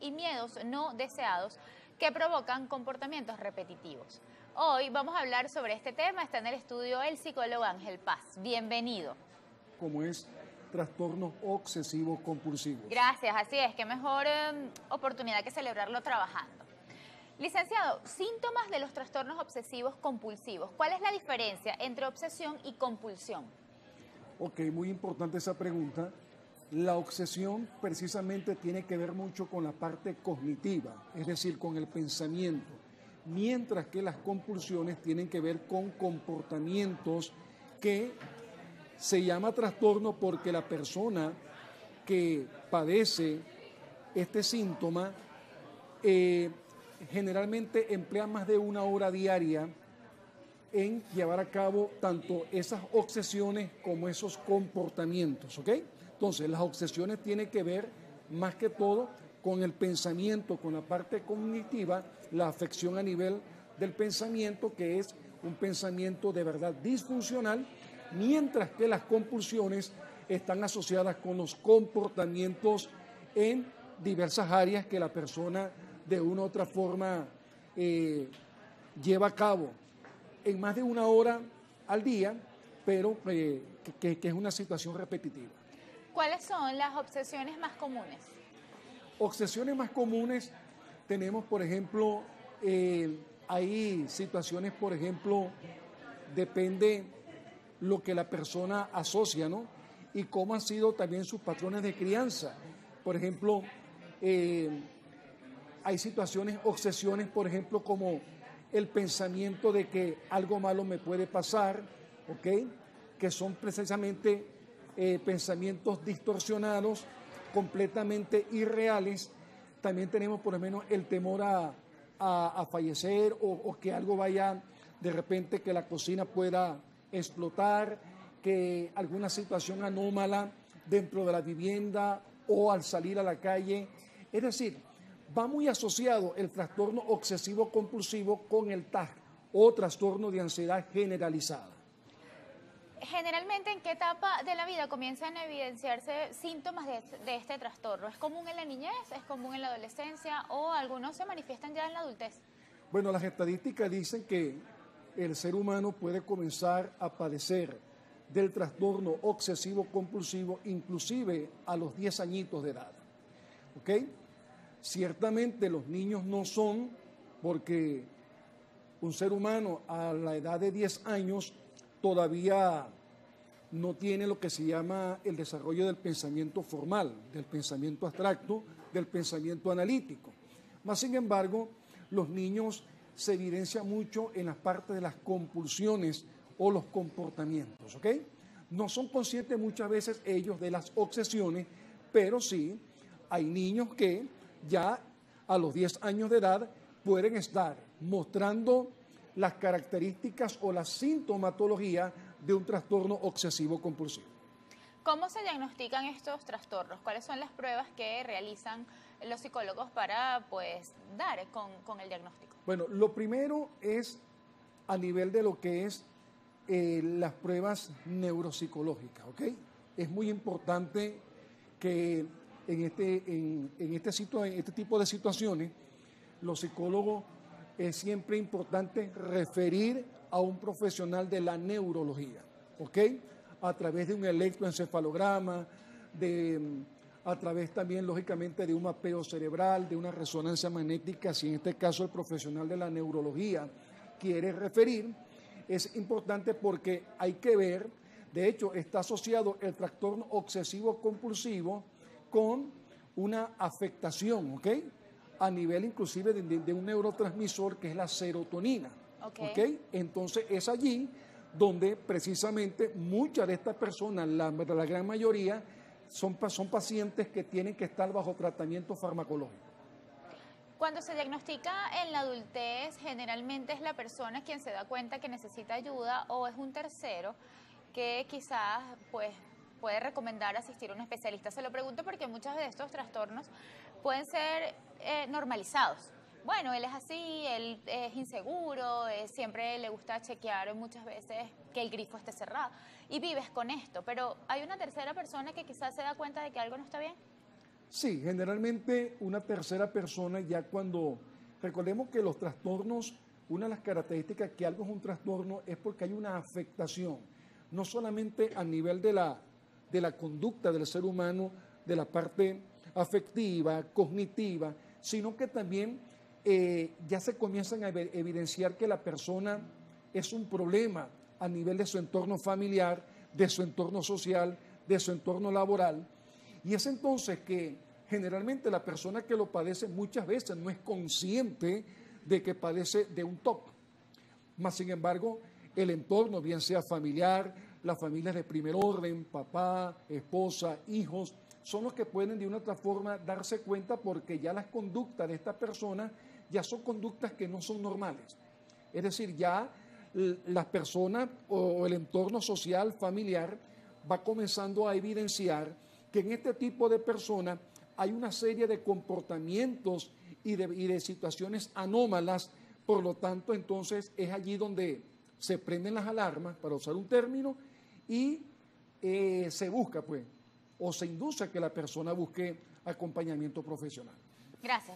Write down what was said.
y miedos no deseados que provocan comportamientos repetitivos. Hoy vamos a hablar sobre este tema. Está en el estudio el psicólogo Ángel Paz. Bienvenido. Como es trastornos obsesivos compulsivos. Gracias, así es. Qué mejor oportunidad que celebrarlo trabajando. Licenciado, síntomas de los trastornos obsesivos compulsivos. ¿Cuál es la diferencia entre obsesión y compulsión? Ok, muy importante esa pregunta. La obsesión precisamente tiene que ver mucho con la parte cognitiva, es decir, con el pensamiento, mientras que las compulsiones tienen que ver con comportamientos que se llama trastorno porque la persona que padece este síntoma generalmente emplea más de 1 hora diaria en llevar a cabo tanto esas obsesiones como esos comportamientos, ¿ok? Entonces, las obsesiones tienen que ver más que todo con el pensamiento, con la parte cognitiva, la afección a nivel del pensamiento, que es un pensamiento de verdad disfuncional, mientras que las compulsiones están asociadas con los comportamientos en diversas áreas que la persona de una u otra forma lleva a cabo en más de 1 hora al día, pero que es una situación repetitiva. ¿Cuáles son las obsesiones más comunes? Obsesiones más comunes tenemos, por ejemplo, hay situaciones, por ejemplo, depende lo que la persona asocia, ¿no? Y cómo han sido también sus patrones de crianza. Por ejemplo, hay situaciones, obsesiones, por ejemplo, como el pensamiento de que algo malo me puede pasar, ¿ok? Que son precisamente pensamientos distorsionados, completamente irreales. También tenemos por lo menos el temor a fallecer o que algo vaya de repente, que la cocina pueda explotar, que alguna situación anómala dentro de la vivienda o al salir a la calle. Es decir, va muy asociado el trastorno obsesivo compulsivo con el TAG o trastorno de ansiedad generalizada. Generalmente, ¿en qué etapa de la vida comienzan a evidenciarse síntomas de este trastorno? ¿Es común en la niñez, es común en la adolescencia o algunos se manifiestan ya en la adultez? Bueno, las estadísticas dicen que el ser humano puede comenzar a padecer del trastorno obsesivo compulsivo inclusive a los 10 añitos de edad. ¿Ok? Ciertamente los niños no son, porque un ser humano a la edad de 10 años todavía no tiene lo que se llama el desarrollo del pensamiento formal, del pensamiento abstracto, del pensamiento analítico. Más sin embargo, los niños se evidencian mucho en las partes de las compulsiones o los comportamientos, ¿ok? No son conscientes muchas veces ellos de las obsesiones, pero sí hay niños que ya a los 10 años de edad pueden estar mostrando las características o la sintomatología de un trastorno obsesivo compulsivo. ¿Cómo se diagnostican estos trastornos? ¿Cuáles son las pruebas que realizan los psicólogos para, pues, dar con el diagnóstico? Bueno, lo primero es a nivel de lo que es las pruebas neuropsicológicas, ¿ok? Es muy importante que en este tipo de situaciones, los psicólogos es siempre importante referir a un profesional de la neurología, ¿ok? A través de un electroencefalograma, a través también, lógicamente, de un mapeo cerebral, de una resonancia magnética, si en este caso el profesional de la neurología quiere referir. Es importante porque hay que ver, de hecho, está asociado el trastorno obsesivo compulsivo con una afectación, ¿ok? A nivel inclusive de un neurotransmisor que es la serotonina, ¿ok? Entonces es allí donde precisamente muchas de estas personas, la gran mayoría, son pacientes que tienen que estar bajo tratamiento farmacológico. Cuando se diagnostica en la adultez, generalmente es la persona quien se da cuenta que necesita ayuda o es un tercero que quizás pues puede recomendar asistir a un especialista. Se lo pregunto porque muchos de estos trastornos pueden ser normalizados. Bueno, él es así, él es inseguro, siempre le gusta chequear muchas veces que el grifo esté cerrado y vives con esto, pero hay una tercera persona que quizás se da cuenta de que algo no está bien. Sí, generalmente una tercera persona ya cuando, recordemos que los trastornos, una de las características que algo es un trastorno es porque hay una afectación, no solamente a nivel de la conducta del ser humano, de la parte afectiva, cognitiva, sino que también ya se comienzan a evidenciar que la persona es un problema a nivel de su entorno familiar, de su entorno social, de su entorno laboral. Y es entonces que generalmente la persona que lo padece muchas veces no es consciente de que padece de un TOC. Mas, sin embargo, el entorno, bien sea familiar, las familias de primer orden, papá, esposa, hijos, son los que pueden de una u otra forma darse cuenta porque ya las conductas de esta persona ya son conductas que no son normales. Es decir, ya las personas o el entorno social, familiar, va comenzando a evidenciar que en este tipo de personas hay una serie de comportamientos y de situaciones anómalas, por lo tanto, entonces es allí donde se prenden las alarmas, para usar un término, y se busca, pues, o se induce a que la persona busque acompañamiento profesional. Gracias.